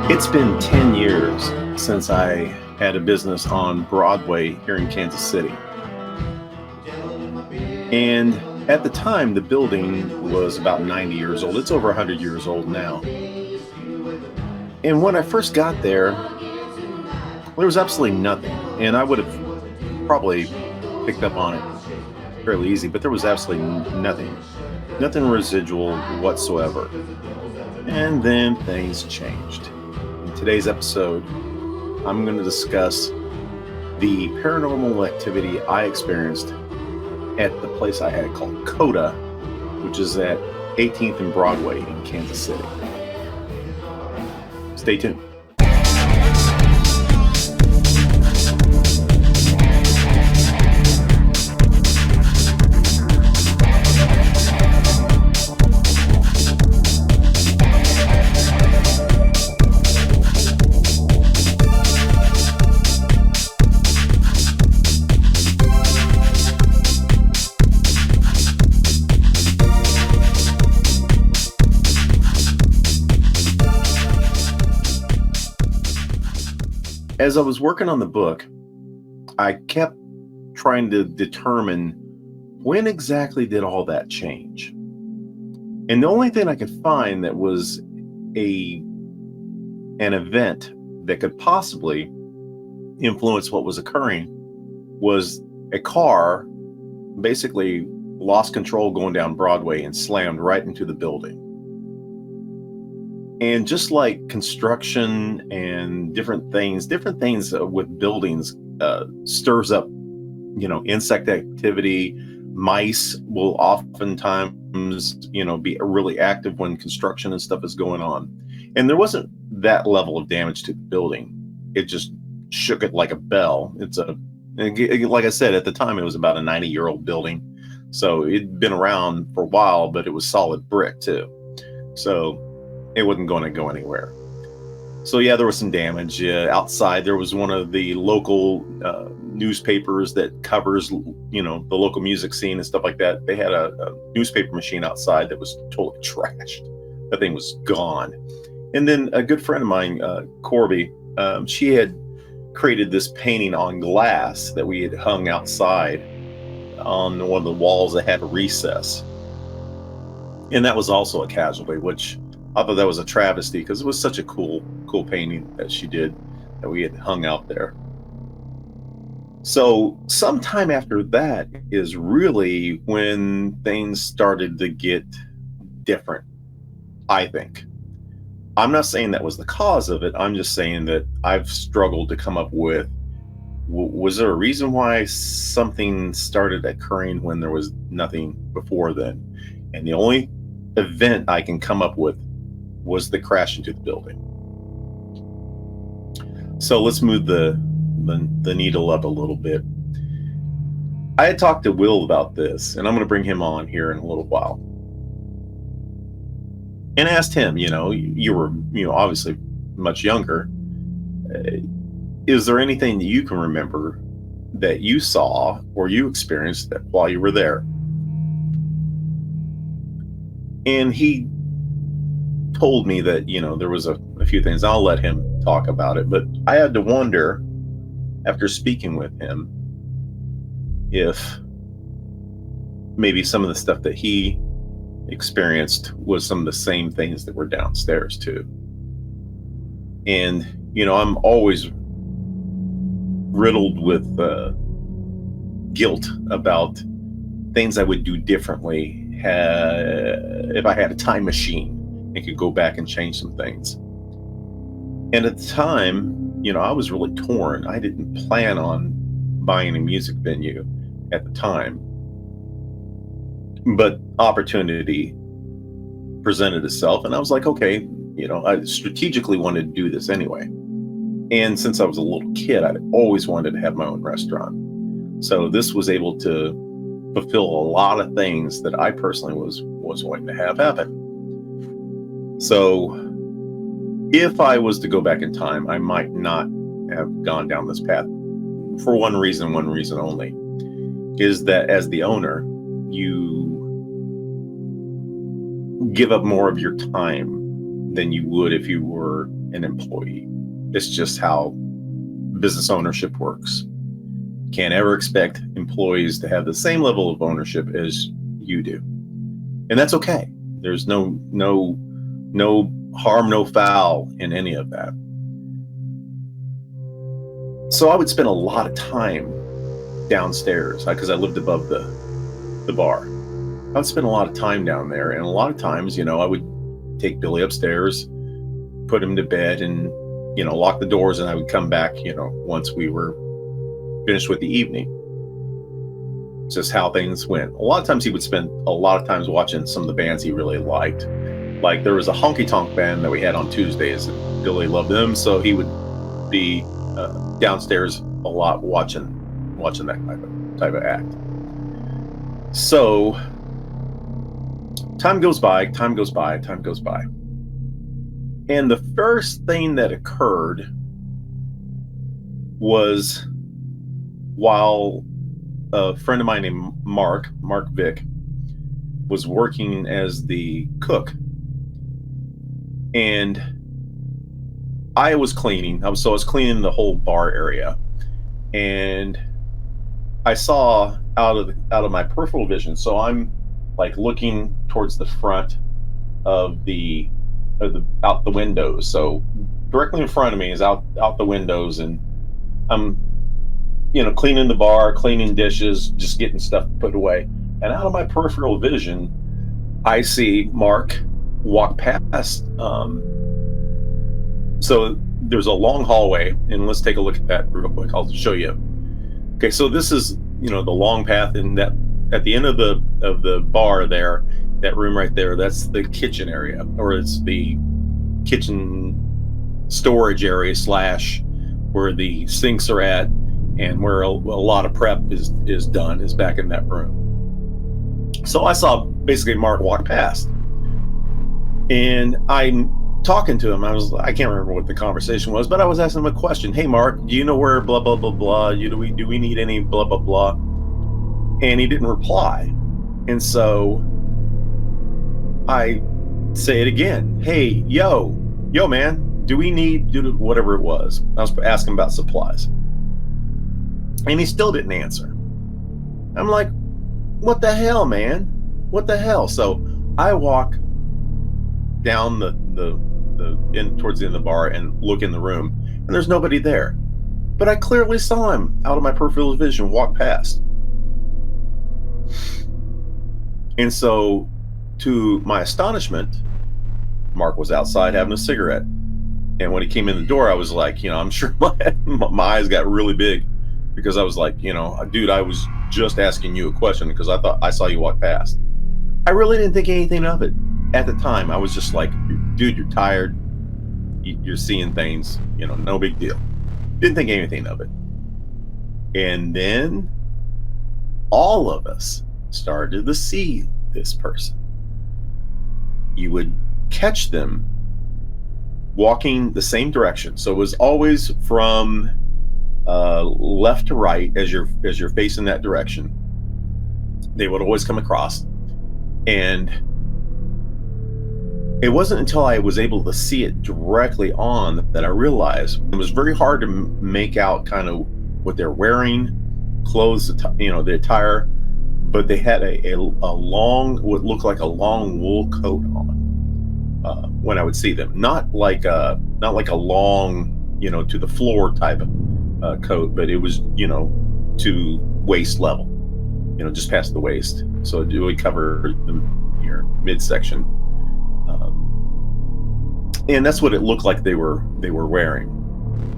It's been 10 years since I had a business on Broadway here in Kansas City. And at the time, the building was about 90 years old. It's over 100 years old now. And when I first got there was absolutely nothing. And I would have probably picked up on it fairly easy, but there was absolutely nothing. Nothing residual whatsoever. And then things changed. In today's episode, I'm going to discuss the paranormal activity I experienced at the place I had called CODA, which is at 18th and Broadway in Kansas City. Stay tuned. As I was working on the book, I kept trying to determine when exactly did all that change. And the only thing I could find that was an event that could possibly influence what was occurring was a car basically lost control going down Broadway and slammed right into the building. And just like construction and different things with buildings stirs up, insect activity. Mice will oftentimes, be really active when construction and stuff is going on. And there wasn't that level of damage to the building. It just shook it like a bell. Like I said, at the time, it was about a 90-year-old building. So it'd been around for a while, but it was solid brick too. So it wasn't going to go anywhere. So yeah, there was some damage outside. There was one of the local newspapers that covers, the local music scene and stuff like that. They had a newspaper machine outside that was totally trashed. That thing was gone. And then a good friend of mine, Corby, she had created this painting on glass that we had hung outside on one of the walls that had a recess. And that was also a casualty, which I thought that was a travesty because it was such a cool painting that she did that we had hung out there. So sometime after that is really when things started to get different, I think. I'm not saying that was the cause of it. I'm just saying that I've struggled to come up with, was there a reason why something started occurring when there was nothing before then? And the only event I can come up with was the crash into the building. So let's move the needle up a little bit. I had talked to Will about this, and I'm going to bring him on here in a little while. And asked him, you were, obviously much younger. Is there anything that you can remember that you saw or you experienced that while you were there? And he told me that, there was a few things. I'll let him talk about it. But I had to wonder, after speaking with him, if maybe some of the stuff that he experienced was some of the same things that were downstairs too. And, I'm always riddled with guilt about things I would do differently if I had a time machine and could go back and change some things. And at the time, I was really torn. I didn't plan on buying a music venue at the time, but opportunity presented itself, and I was like, okay, I strategically wanted to do this anyway. And since I was a little kid, I'd always wanted to have my own restaurant. So this was able to fulfill a lot of things that I personally was wanting to have happen. So if I was to go back in time, I might not have gone down this path for one reason only, is that as the owner, you give up more of your time than you would if you were an employee. It's just how business ownership works. Can't ever expect employees to have the same level of ownership as you do. And that's okay. There's no harm, no foul in any of that. So I would spend a lot of time downstairs because I lived above the bar. I would spend a lot of time down there, and a lot of times, I would take Billy upstairs, put him to bed, and lock the doors, and I would come back, once we were finished with the evening. It's just how things went. A lot of times he would spend a lot of times watching some of the bands he really liked. Like there was a honky tonk band that we had on Tuesdays, and Billy loved them, so he would be downstairs a lot watching that type of act. So time goes by, and the first thing that occurred was while a friend of mine named Mark Vick, was working as the cook, and I was cleaning. I was cleaning the whole bar area, and I saw out of my peripheral vision. So I'm like looking towards the front of out the windows. So directly in front of me is out the windows, and I'm cleaning the bar, cleaning dishes, just getting stuff put away. And out of my peripheral vision, I see Mark walk past. So there's a long hallway, and let's take a look at that real quick. I'll show you. Okay, so this is the long path, and that at the end of the bar there, that room right there, that's the kitchen area, or it's the kitchen storage area / where the sinks are at, and where a lot of prep is done is back in that room. So I saw basically Mark walk past, and I'm talking to him. I can't remember what the conversation was, but I was asking him a question. Hey, Mark, do you know where blah blah blah blah? Do we need any blah blah blah? And he didn't reply, and so I say it again. Hey, yo, man, do we need whatever it was? I was asking about supplies, and he still didn't answer. I'm like, what the hell, man? What the hell? So I walk down the towards the end of the bar and look in the room, and there's nobody there. But I clearly saw him out of my peripheral vision walk past. And so, to my astonishment, Mark was outside having a cigarette. And when he came in the door, I was like, I'm sure my eyes got really big, because I was like, dude, I was just asking you a question because I thought I saw you walk past. I really didn't think anything of it at the time. I was just like, dude, you're tired. You're seeing things, no big deal. Didn't think anything of it. And then all of us started to see this person. You would catch them walking the same direction. So it was always from left to right as you're facing that direction. They would always come across, and it wasn't until I was able to see it directly on that I realized it was very hard to make out kind of what they're wearing, clothes, the attire, but they had a long, what looked like a long wool coat on when I would see them. Not like a long, to the floor type of coat, but it was, to waist level, just past the waist. So it would cover your midsection. And that's what it looked like they were wearing.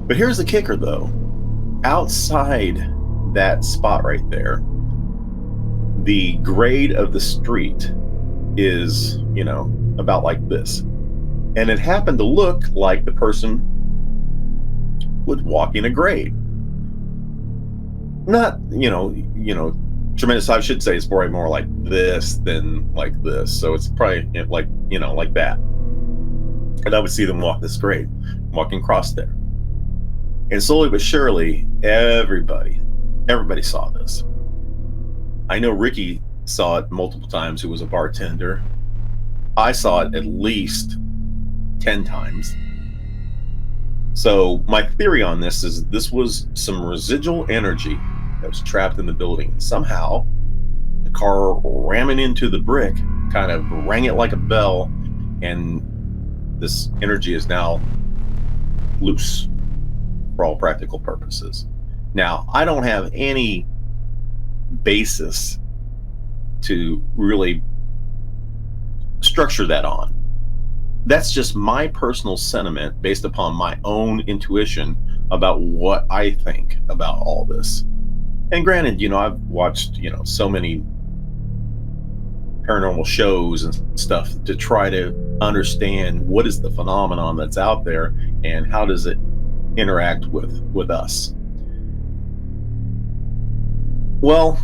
But here's the kicker, though. Outside that spot right there, the grade of the street is, about like this. And it happened to look like the person was walking a grade. Not, tremendous. I should say it's probably more like this than like this. So it's probably like that. And I would see them walk this grade, walking across there. And slowly but surely, everybody saw this. I know Ricky saw it multiple times, who was a bartender. I saw it at least 10 times. So my theory on this is this was some residual energy that was trapped in the building. Somehow the car ramming into the brick kind of rang it like a bell, and this energy is now loose for all practical purposes. Now, I don't have any basis to really structure that on. That's just my personal sentiment based upon my own intuition about what I think about all this. And granted, I've watched, so many paranormal shows and stuff to try to understand what is the phenomenon that's out there and how does it interact with us. Well,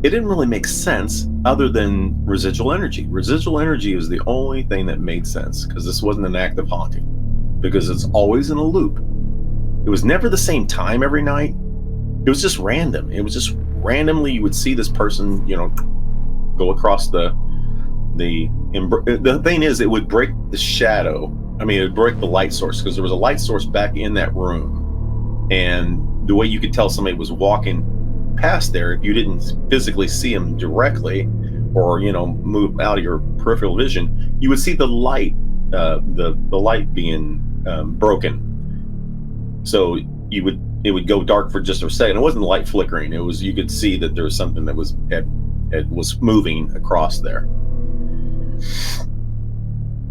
it didn't really make sense other than residual energy. Residual energy is the only thing that made sense, because this wasn't an active haunting, because it's always in a loop. It was never the same time every night. It was just random. It was just randomly you would see this person, go across the thing is, it would break the shadow. I mean, it would break the light source, because there was a light source back in that room. And the way you could tell somebody was walking past there, if you didn't physically see them directly, or move out of your peripheral vision, you would see the light, the light being broken. So it would go dark for just a second. It wasn't the light flickering. It was, you could see that there was something that was moving across there.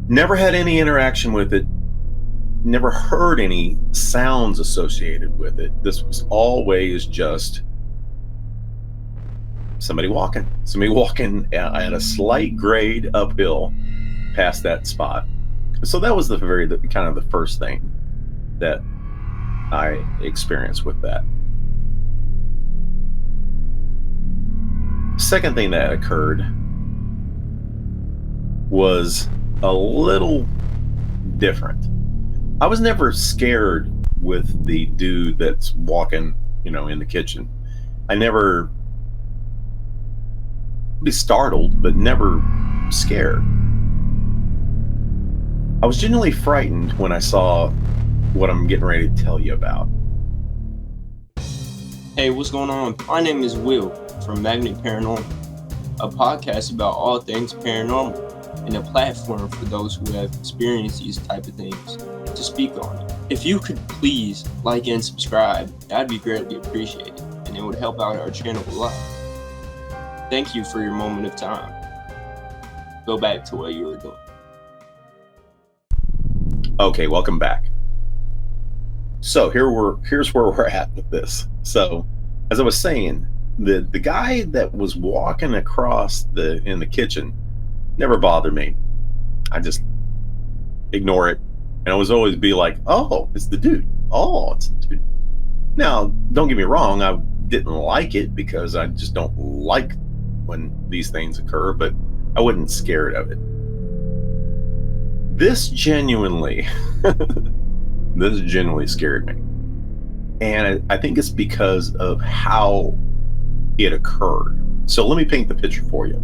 Never had any interaction with it. Never heard any sounds associated with it. This was always just somebody walking at a slight grade uphill past that spot. So that was the kind of the first thing that I experienced with that. Second thing that occurred was a little different. I was never scared with the dude that's walking, in the kitchen. I never be startled, but never scared. I was genuinely frightened when I saw what I'm getting ready to tell you about. Hey, what's going on? My name is Will from Magnet Paranormal, a podcast about all things paranormal, and a platform for those who have experienced these type of things to speak on it. If you could please like and subscribe, that'd be greatly appreciated, and it would help out our channel a lot. Thank you for your moment of time. Go back to what you were doing. Okay, welcome back. So here's where we're at with this. So, as I was saying, the guy that was walking across in the kitchen never bothered me. I just ignore it, and I was always be like, "Oh, it's the dude. Oh, it's the dude." Now, don't get me wrong, I didn't like it because I just don't like when these things occur, but I wasn't scared of it. This genuinely scared me. And I think it's because of how it occurred. So let me paint the picture for you.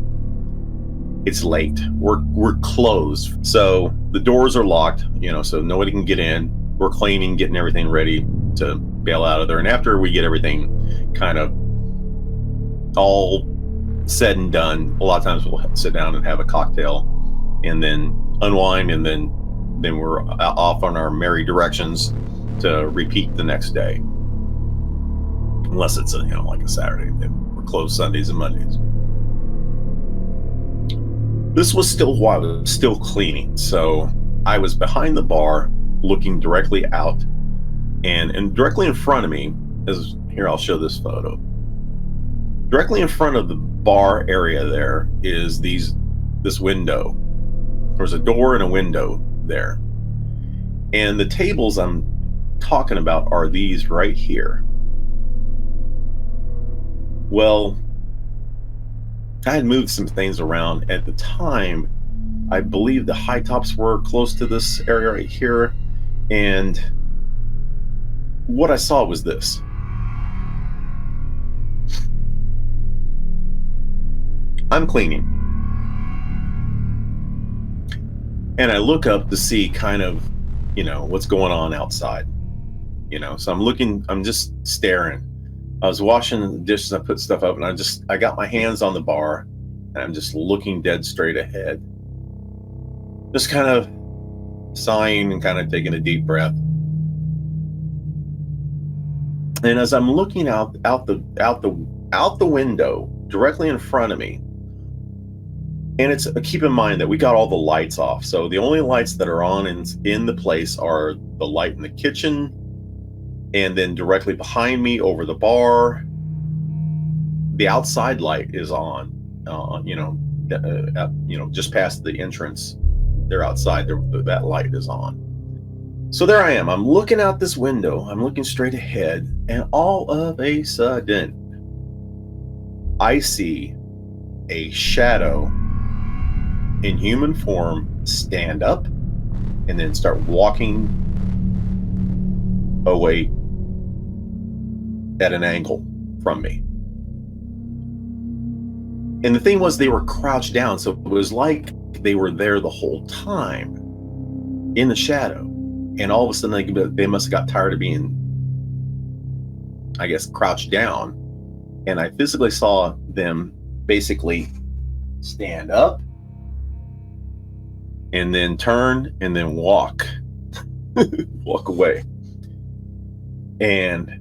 It's late. We're closed. So the doors are locked, so nobody can get in. We're cleaning, getting everything ready to bail out of there. And after we get everything kind of all said and done, a lot of times we'll sit down and have a cocktail and then unwind, and then we're off on our merry directions to repeat the next day. Unless it's like a Saturday, then we're closed Sundays and Mondays. This was still while I was still cleaning, so I was behind the bar looking directly out, and directly in front of me is, here, I'll show this photo. Directly in front of the bar area there is this window. There's a door and a window there. And the tables I'm talking about are these right here. Well, I had moved some things around at the time. I believe the high tops were close to this area right here. And what I saw was this. I'm cleaning. And I look up to see kind of, what's going on outside. So I'm just staring. I was washing the dishes, I put stuff up, and I got my hands on the bar, and I'm just looking dead straight ahead. Just kind of sighing and kind of taking a deep breath. And as I'm looking out the window directly in front of me, and keep in mind that we got all the lights off. So the only lights that are on in the place are the light in the kitchen, and then directly behind me over the bar, the outside light is on. Just past the entrance, they're outside. That light is on. So there I am. I'm looking out this window. I'm looking straight ahead, and all of a sudden, I see a shadow in human form stand up and then start walking away at an angle from me. And the thing was, they were crouched down, so it was like they were there the whole time in the shadow. And all of a sudden, they must have got tired of being, I guess, crouched down. And I physically saw them basically stand up and then turn and then walk away. And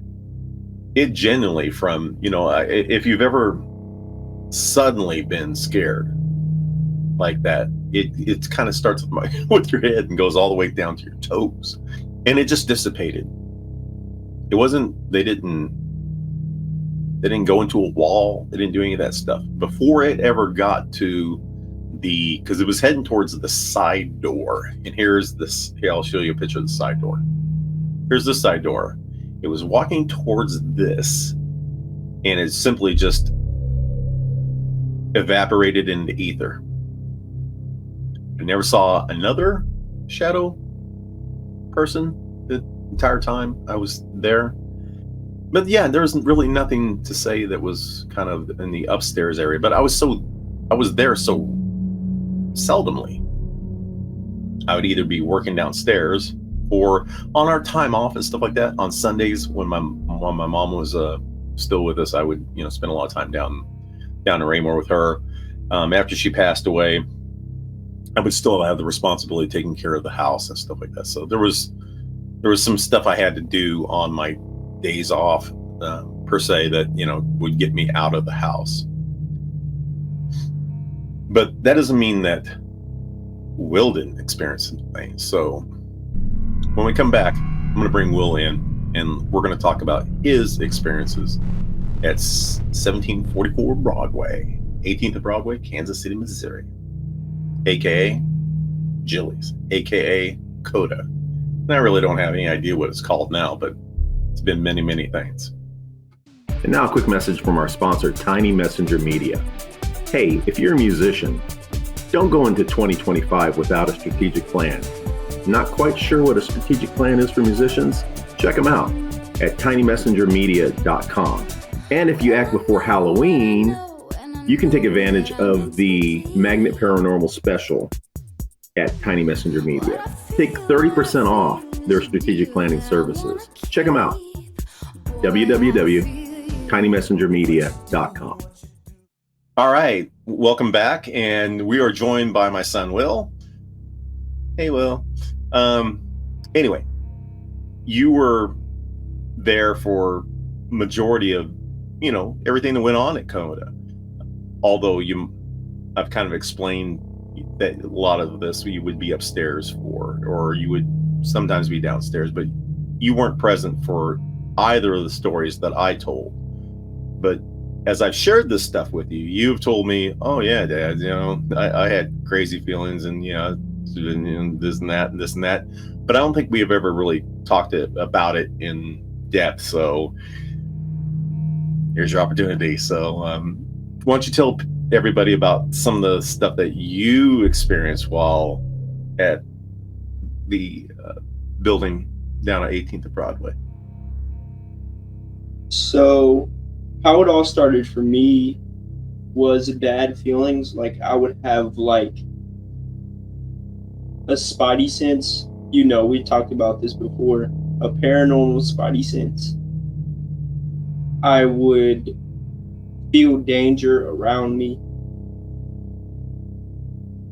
it genuinely, from, if you've ever suddenly been scared like that, it kind of starts with your head and goes all the way down to your toes, and it just dissipated. It wasn't, they didn't go into a wall, they didn't do any of that stuff before it ever got to because it was heading towards the side door. And here I'll show you a picture of the side door. Here's the side door. It was walking towards this, and it simply just evaporated into ether. I never saw another shadow person the entire time I was there. But yeah, there was really nothing to say that was kind of in the upstairs area. But I was there so seldomly. I would either be working downstairs or on our time off and stuff like that. On Sundays, when my mom was still with us, I would spend a lot of time down in Raymore with her. After she passed away, I would still have the responsibility of taking care of the house and stuff like that. So there was some stuff I had to do on my days off, per se, that would get me out of the house. But that doesn't mean that Will didn't experience anything. So when we come back, I'm going to bring Will in, and we're going to talk about his experiences at 1744 Broadway, 18th of Broadway, Kansas City, Missouri, aka Jilly's, aka CODA. And I really don't have any idea what it's called now, but it's been many, many things. And now a quick message from our sponsor, Tiny Messenger Media. Hey, if you're a musician, don't go into 2025 without a strategic plan. Not quite sure what a strategic plan is for musicians? Check them out at tinymessengermedia.com. And if you act before Halloween, you can take advantage of the Magnet Paranormal special at Tiny Messenger Media. Take 30% off their strategic planning services. Check them out. www.tinymessengermedia.com. All right, welcome back, and we are joined by my son Will. Hey, Will. Anyway, you were there for majority of everything that went on at CODA. Although I've kind of explained that a lot of this you would be upstairs for, or you would sometimes be downstairs, but you weren't present for either of the stories that I told. But as I've shared this stuff with you, you've told me, oh yeah, Dad, I had crazy feelings and this and that and this and that. But I don't think we have ever really talked about it in depth. So here's your opportunity. So why don't you tell everybody about some of the stuff that you experienced while at the building down at 18th of Broadway? So how it all started for me was bad feelings, like I would have like a spidey sense. You know, we talked about this before. A paranormal spidey sense. I would feel danger around me.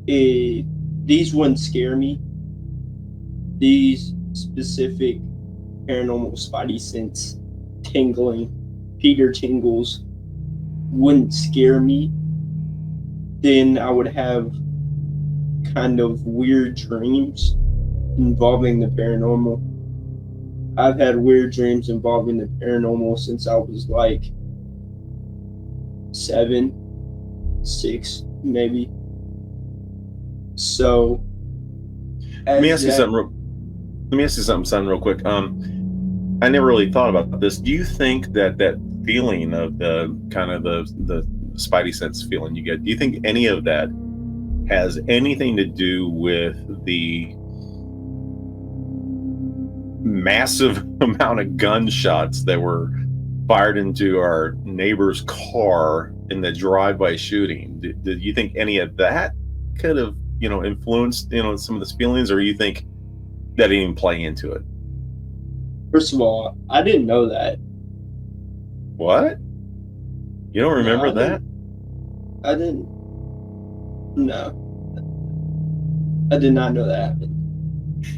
These wouldn't scare me. These specific paranormal spidey sense tingling, Peter tingles, wouldn't scare me. Then I would have kind of weird dreams involving the paranormal. I've had weird dreams involving the paranormal since I was like 7, 6, maybe. So, Let me ask you something, son, real quick. I never really thought about this. Do you think that feeling of the kind of the spidey sense feeling you get, do you think any of that has anything to do with the massive amount of gunshots that were fired into our neighbor's car in the drive-by shooting? Did you think any of that could have, influenced, some of the feelings, or you think that didn't even play into it? First of all, I didn't know that. What? You don't remember that? I didn't. No. I did not know that happened.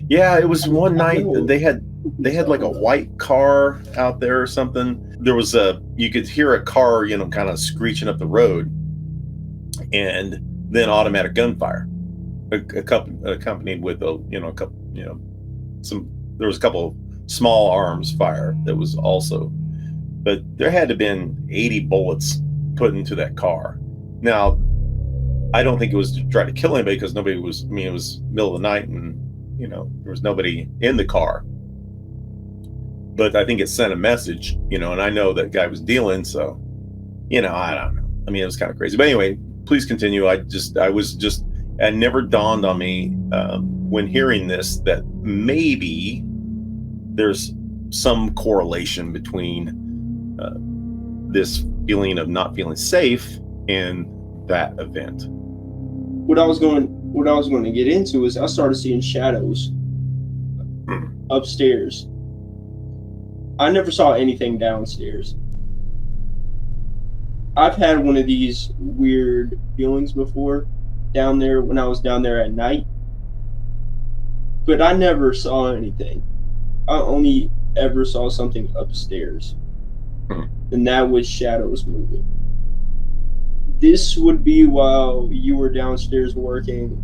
Yeah, it was one night they had like a white car out there or something. There was you could hear a car, kind of screeching up the road, and then automatic gunfire, accompanied with there was a couple small arms fire that was also, but there had to have been 80 bullets put into that car. Now, I don't think it was to try to kill anybody, because nobody was, it was middle of the night and, there was nobody in the car. But I think it sent a message, and I know that guy was dealing, so, I don't know. It was kind of crazy. But anyway, please continue. It never dawned on me when hearing this that maybe there's some correlation between this feeling of not feeling safe and that event. What I was going to get into is I started seeing shadows upstairs. I never saw anything downstairs. I've had one of these weird feelings before down there when I was down there at night, but I never saw anything. I only ever saw something upstairs, and that was shadows moving. This would be while you were downstairs working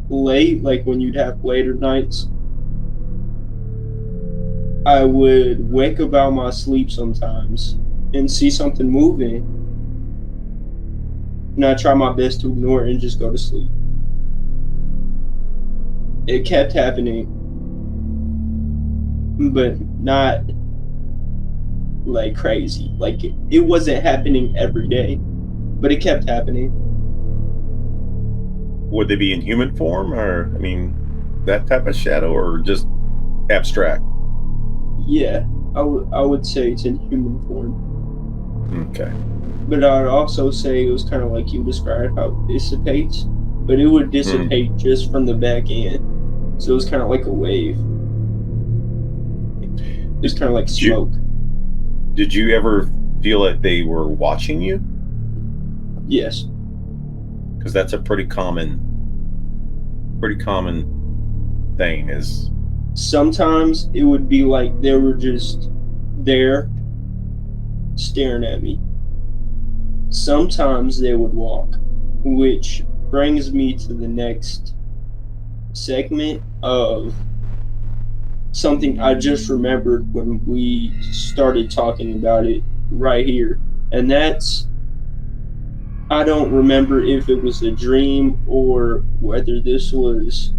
late, like when you'd have later nights. I would wake up out of my sleep sometimes and see something moving, and I try my best to ignore it and just go to sleep. It kept happening, but not like crazy. Like it wasn't happening every day, but it kept happening. Would they be in human form, or that type of shadow, or just abstract? Yeah, I would say it's in human form. Okay. But I would also say it was kind of like you described how it dissipates, but it would dissipate just from the back end. So it was kind of like a wave. Just kind of like smoke. Did you ever feel like they were watching you? Yes. Because that's a pretty common thing. Is sometimes it would be like they were just there staring at me. Sometimes they would walk, which brings me to the next segment of something I just remembered when we started talking about it right here. And that's, I don't remember if it was a dream or whether this was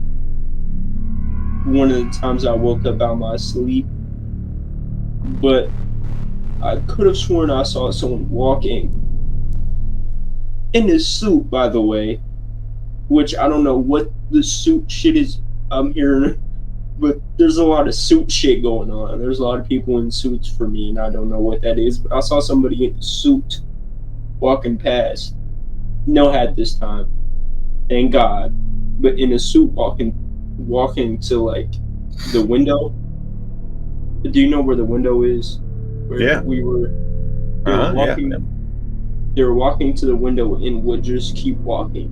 one of the times I woke up out of my sleep, but I could have sworn I saw someone walking in this suit, by the way, which I don't know what the suit shit is I'm hearing, but there's a lot of suit shit going on. There's a lot of people in suits for me, and I don't know what that is, but I saw somebody in a suit walking past, no hat this time, thank God, but in a suit walking to like the window. Do you know where the window is? Where Yeah. we were. They were Yeah. walking. They were walking to the window and would just keep walking,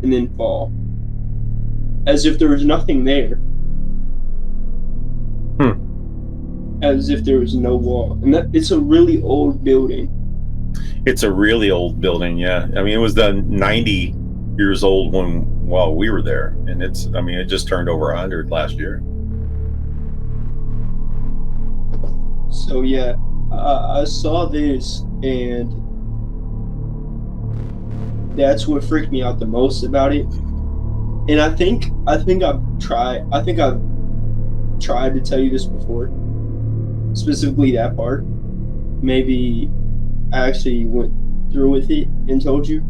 and then fall, as if there was nothing there. As if there was no wall, and it's a really old building. It's a really old building. Yeah, I mean, it was done 90 years old while we were there, and it just turned over 100 last year. So yeah, I saw this, and that's what freaked me out the most about it. And I think I've tried to tell you this before, specifically that part. Maybe I actually went through with it and told you.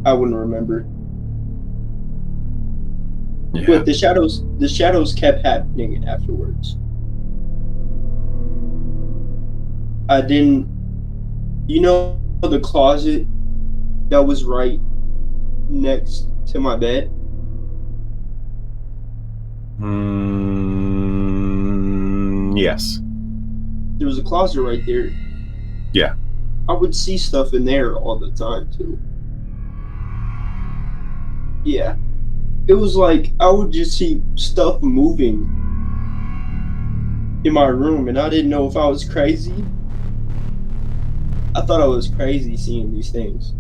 I wouldn't remember. Yeah. But the shadows kept happening afterwards. I didn't, the closet that was right next to my bed? Yes. There was a closet right there. Yeah. I would see stuff in there all the time too. Yeah. It was like I would just see stuff moving in my room, and I didn't know if I was crazy. I thought I was crazy seeing these things.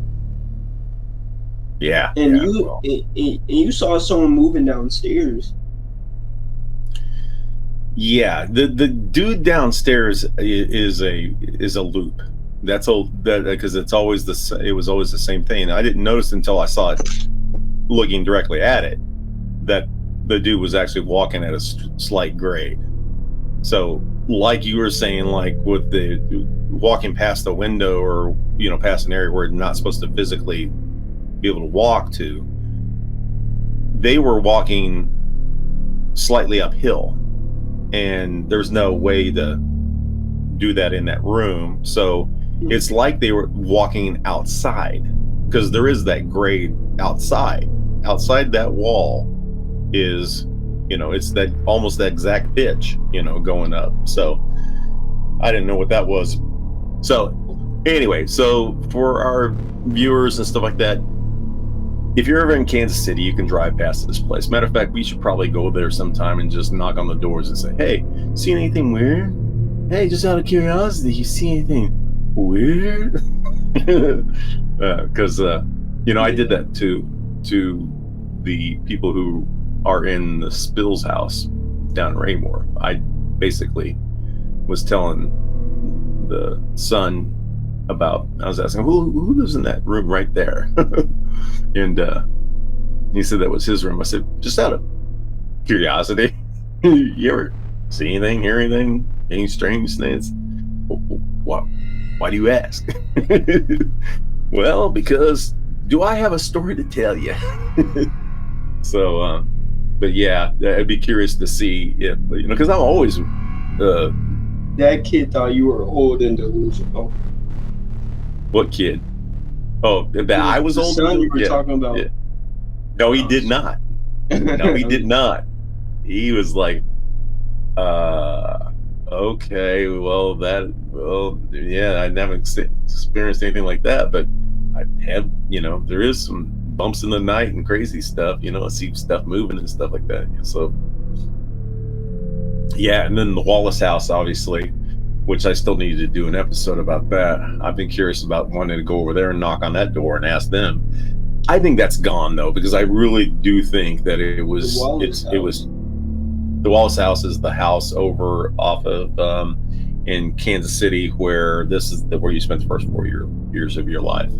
Yeah. And yeah, you saw someone moving downstairs. Yeah, the dude downstairs is a loop. That's old, because it was always the same thing. I didn't notice until I saw it looking directly at it that the dude was actually walking at a slight grade. So, like you were saying, like with the walking past the window, or past an area where you're not supposed to physically be able to walk to, they were walking slightly uphill, and there's no way to do that in that room. So it's like they were walking outside, because there is that grade outside that wall is, it's that almost that exact pitch, going up. So I didn't know what that was. So anyway, so for our viewers and stuff like that, if you're ever in Kansas City, you can drive past this place. Matter of fact, we should probably go there sometime and just knock on the doors and say, hey, see anything weird? Hey, just out of curiosity, you see anything weird? Because I did that to the people who are in the Spills house down in Raymore. I basically was telling the son about, I was asking, who lives in that room right there? And he said that was his room. I said, just out of curiosity, you ever see anything, hear anything, any strange things? Why do you ask? Well, because do I have a story to tell you? So, but yeah, I'd be curious to see if, because I'm always... that kid thought you were old and delusional. What kid? Oh, that I was old? The son you were talking about. Yeah. No, he did not. No, he did not. He was like, okay, yeah, I never experienced anything like that, but I have, there is some bumps in the night and crazy stuff, I see stuff moving and stuff like that. So, yeah, and then the Wallace house, obviously, which I still need to do an episode about that. I've been curious about wanting to go over there and knock on that door and ask them. I think that's gone though, because I really do think that it was the Wallace house is the house over off of in Kansas City, where this is where you spent the first 4 years of your life.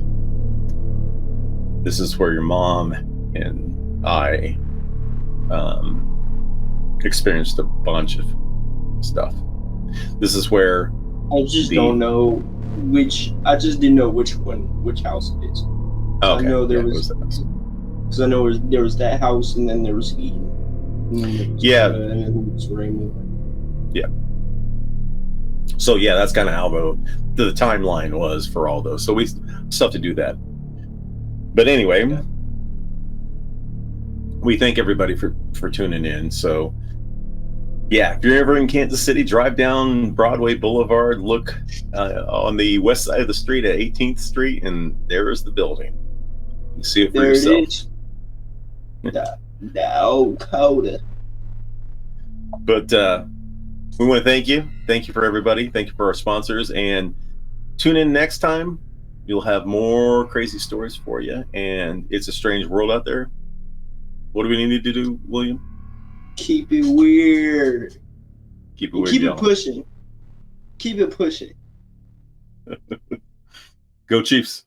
This is where your mom and I experienced a bunch of stuff. This is where I just don't know which. I just didn't know which house it is. Okay. I know there was because I know there was that house, and then there was Eden. And then there was CODA, and then there was Raymore. Yeah. So yeah, that's kind of how the timeline was for all those. So we still have to do that. But anyway, we thank everybody for tuning in. So yeah, if you're ever in Kansas City, drive down Broadway Boulevard, look on the west side of the street at 18th Street, and there is the building. You see it for There yourself. it is. The old CODA. But we want to thank you. Thank you for everybody. Thank you for our sponsors. And tune in next time. You'll have more crazy stories for you. And it's a strange world out there. What do we need to do, William? Keep it weird. Keep it weird. Keep it pushing. Keep it pushing. Go Chiefs.